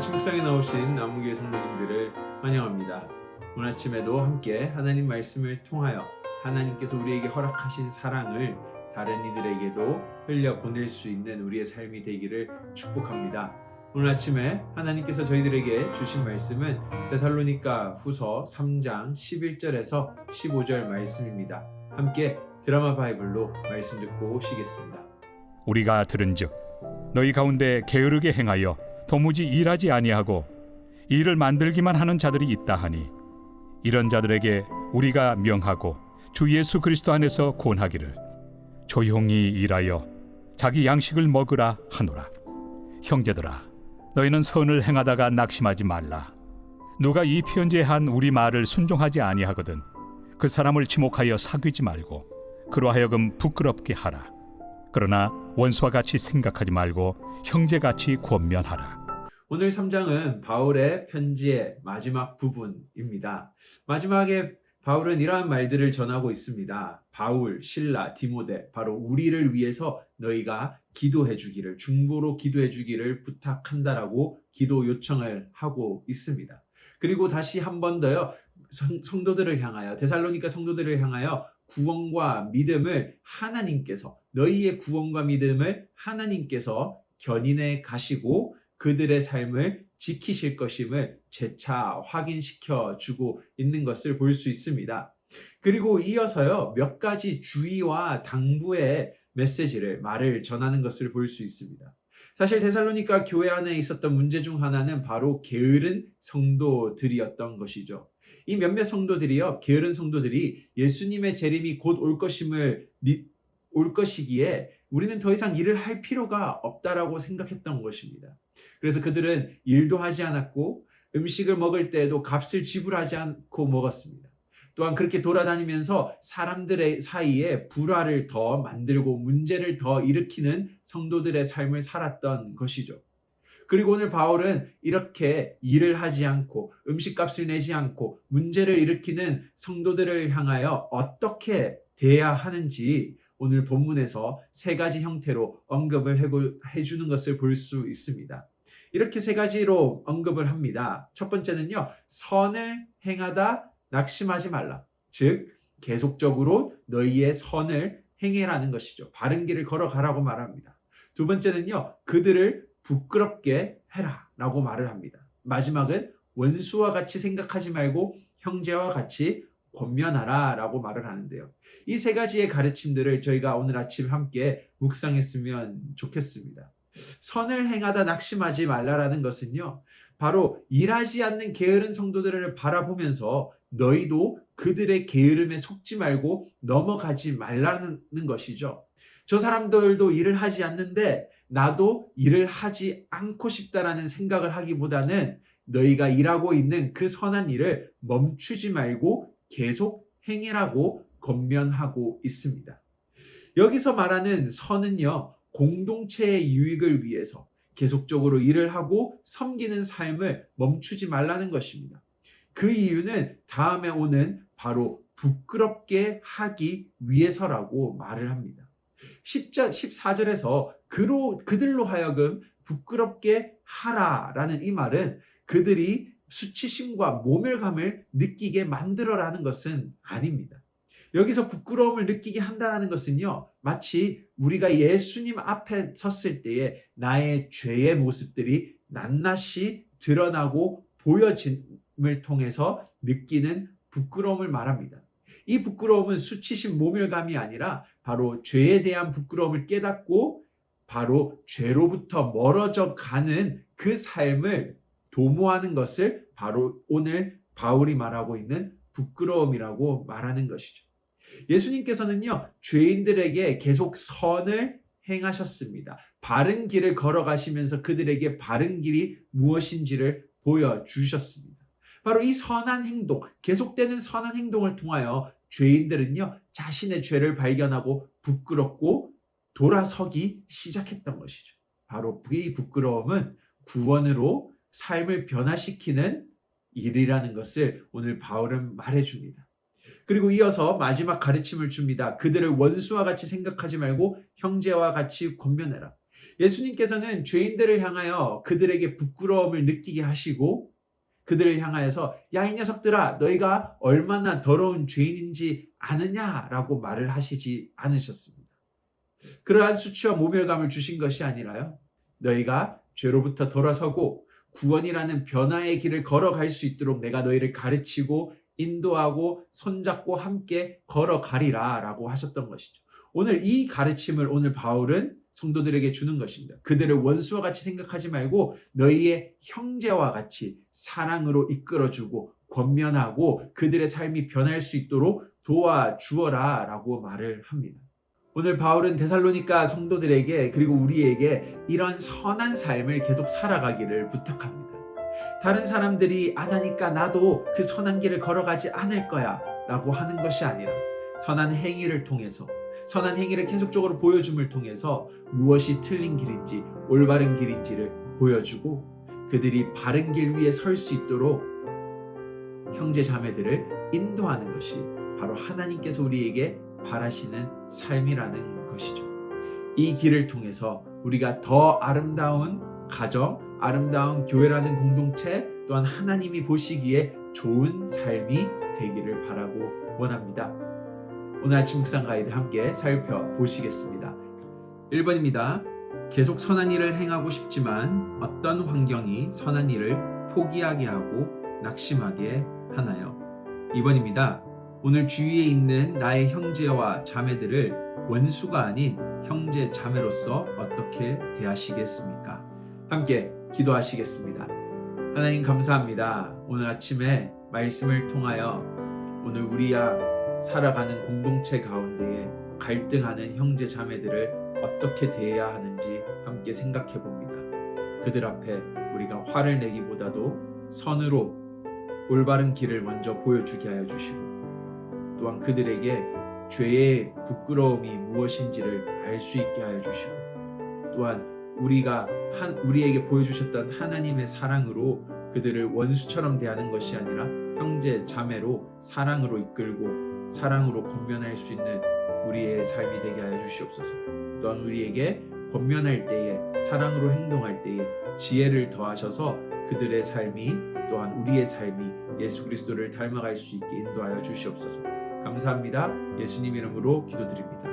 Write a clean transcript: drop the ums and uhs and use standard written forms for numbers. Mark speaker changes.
Speaker 1: 아침 묵상에 나오신 남무교회 성도님들을 환영합니다. 오늘 아침에도 함께 하나님 말씀을 통하여 하나님께서 우리에게 허락하신 사랑을 다른 이들에게도 흘려보낼 수 있는 우리의 삶이 되기를 축복합니다. 오늘 아침에 하나님께서 저희들에게 주신 말씀은 데살로니가 후서 3장 11절에서 15절 말씀입니다. 함께 드라마 바이블로 말씀 듣고 오시겠습니다.
Speaker 2: 우리가 들은즉 너희 가운데 게으르게 행하여 도무지 일하지 아니하고 일을 만들기만 하는 자들이 있다 하니 이런 자들에게 우리가 명하고 주 예수 그리스도 안에서 권하기를 조용히 일하여 자기 양식을 먹으라 하노라. 형제들아, 너희는 선을 행하다가 낙심하지 말라. 누가 이 편지에 한 우리 말을 순종하지 아니하거든 그 사람을 지목하여 사귀지 말고 그로 하여금 부끄럽게 하라. 그러나 원수와 같이 생각하지 말고 형제같이 권면하라.
Speaker 1: 오늘 3장은 바울의 편지의 마지막 부분입니다. 마지막에 바울은 이러한 말들을 전하고 있습니다. 바울, 실라, 디모데, 바로 우리를 위해서 너희가 기도해 주기를, 중보로 구도해 주기를 부탁한다라고 기도 요청을 하고 있습니다. 그리고 다시 한 번 더요, 성도들을 향하여, 데살로니가 성도들을 향하여 구원과 믿음을 하나님께서, 너희의 구원과 믿음을 하나님께서 견인해 가시고 그들의 삶을 지키실 것임을 재차 확인시켜 주고 있는 것을 볼 수 있습니다. 그리고 이어서요, 몇 가지 주의와 당부의 말을 전하는 것을 볼 수 있습니다. 사실 데살로니가 교회 안에 있었던 문제 중 하나는 바로 게으른 성도들이었던 것이죠. 이 몇몇 성도들이요, 게으른 성도들이 예수님의 재림이 곧 올 것이기에 우리는 더 이상 일을 할 필요가 없다라고 생각했던 것입니다. 그래서 그들은 일도 하지 않았고 음식을 먹을 때에도 값을 지불하지 않고 먹었습니다. 또한 그렇게 돌아다니면서 사람들의 사이에 불화를 더 만들고 문제를 더 일으키는 성도들의 삶을 살았던 것이죠. 그리고 오늘 바울은 이렇게 일을 하지 않고 음식값을 내지 않고 문제를 일으키는 성도들을 향하여 어떻게 대해야 하는지 오늘 본문에서 세 가지 형태로 언급을 해주는 것을 볼 수 있습니다. 이렇게 세 가지로 언급을 합니다. 첫 번째는요, 선을 행하다 낙심하지 말라. 즉 계속적으로 너희의 선을 행해라는 것이죠. 바른 길을 걸어가라고 말합니다. 두 번째는요, 그들을 부끄럽게 해라 라고 말을 합니다. 마지막은 원수와 같이 생각하지 말고 형제와 같이 권면하라 라고 말을 하는데요. 이 세 가지의 가르침들을 저희가 오늘 아침 함께 묵상했으면 좋겠습니다. 선을 행하다 낙심하지 말라라는 것은요, 바로 일하지 않는 게으른 성도들을 바라보면서 너희도 그들의 게으름에 속지 말고 넘어가지 말라는 것이죠. 저 사람들도 일을 하지 않는데 나도 일을 하지 않고 싶다라는 생각을 하기보다는 너희가 일하고 있는 그 선한 일을 멈추지 말고 계속 행해라고 권면하고 있습니다. 여기서 말하는 선은요, 공동체의 유익을 위해서 계속적으로 일을 하고 섬기는 삶을 멈추지 말라는 것입니다. 그 이유는 다음에 오는 바로 부끄럽게 하기 위해서라고 말을 합니다. 14절에서 그들로 하여금 부끄럽게 하라라는 이 말은 그들이 수치심과 모멸감을 느끼게 만들어라는 것은 아닙니다. 여기서 부끄러움을 느끼게 한다는 것은요, 마치 우리가 예수님 앞에 섰을 때에 나의 죄의 모습들이 낱낱이 드러나고 보여짐을 통해서 느끼는 부끄러움을 말합니다. 이 부끄러움은 수치심 모멸감이 아니라 바로 죄에 대한 부끄러움을 깨닫고 바로 죄로부터 멀어져 가는 그 삶을 도모하는 것을 바로 오늘 바울이 말하고 있는 부끄러움이라고 말하는 것이죠. 예수님께서는요, 죄인들에게 계속 선을 행하셨습니다. 바른 길을 걸어가시면서 그들에게 바른 길이 무엇인지를 보여주셨습니다. 바로 이 선한 행동, 계속되는 선한 행동을 통하여 죄인들은요, 자신의 죄를 발견하고 부끄럽고 돌아서기 시작했던 것이죠. 바로 이 부끄러움은 구원으로 삶을 변화시키는 일이라는 것을 오늘 바울은 말해줍니다. 그리고 이어서 마지막 가르침을 줍니다. 그들을 원수와 같이 생각하지 말고 형제와 같이 권면해라. 예수님께서는 죄인들을 향하여 그들에게 부끄러움을 느끼게 하시고 그들을 향하여서 야, 이 녀석들아, 너희가 얼마나 더러운 죄인인지 아느냐라고 말을 하시지 않으셨습니다. 그러한 수치와 모멸감을 주신 것이 아니라요, 너희가 죄로부터 돌아서고 구원이라는 변화의 길을 걸어갈 수 있도록 내가 너희를 가르치고 인도하고 손잡고 함께 걸어가리라 라고 하셨던 것이죠. 오늘 이 가르침을 오늘 바울은 성도들에게 주는 것입니다. 그들을 원수와 같이 생각하지 말고 너희의 형제와 같이 사랑으로 이끌어주고 권면하고 그들의 삶이 변할 수 있도록 도와주어라 라고 말을 합니다. 오늘 바울은 데살로니가 성도들에게 그리고 우리에게 이런 선한 삶을 계속 살아가기를 부탁합니다. 다른 사람들이 안 하니까 나도 그 선한 길을 걸어가지 않을 거야 라고 하는 것이 아니라 선한 행위를 통해서, 선한 행위를 계속적으로 보여줌을 통해서 무엇이 틀린 길인지 올바른 길인지를 보여주고 그들이 바른 길 위에 설 수 있도록 형제 자매들을 인도하는 것이 바로 하나님께서 우리에게 바라시는 삶이라는 것이죠. 이 길을 통해서 우리가 더 아름다운 가정, 아름다운 교회라는 공동체, 또한 하나님이 보시기에 좋은 삶이 되기를 바라고 원합니다. 오늘 아침 묵상 가이드 함께 살펴보시겠습니다. 1번입니다. 계속 선한 일을 행하고 싶지만 어떤 환경이 선한 일을 포기하게 하고 낙심하게 하나요? 2번입니다. 오늘 주위에 있는 나의 형제와 자매들을 원수가 아닌 형제 자매로서 어떻게 대하시겠습니까? 함께 기도하시겠습니다. 하나님 감사합니다. 오늘 아침에 말씀을 통하여 오늘 우리가 살아가는 공동체 가운데에 갈등하는 형제 자매들을 어떻게 대해야 하는지 함께 생각해 봅니다. 그들 앞에 우리가 화를 내기보다도 선으로 올바른 길을 먼저 보여주게 하여 주시고 또한 그들에게 죄의 부끄러움이 무엇인지를 알 수 있게 하여 주시고 또한 우리에게 보여주셨던 하나님의 사랑으로 그들을 원수처럼 대하는 것이 아니라 형제 자매로 사랑으로 이끌고 사랑으로 권면할 수 있는 우리의 삶이 되게 하여 주시옵소서. 또한 우리에게 권면할 때에 사랑으로 행동할 때에 지혜를 더하셔서 그들의 삶이 또한 우리의 삶이 예수 그리스도를 닮아갈 수 있게 인도하여 주시옵소서. 감사합니다. 예수님 이름으로 기도드립니다.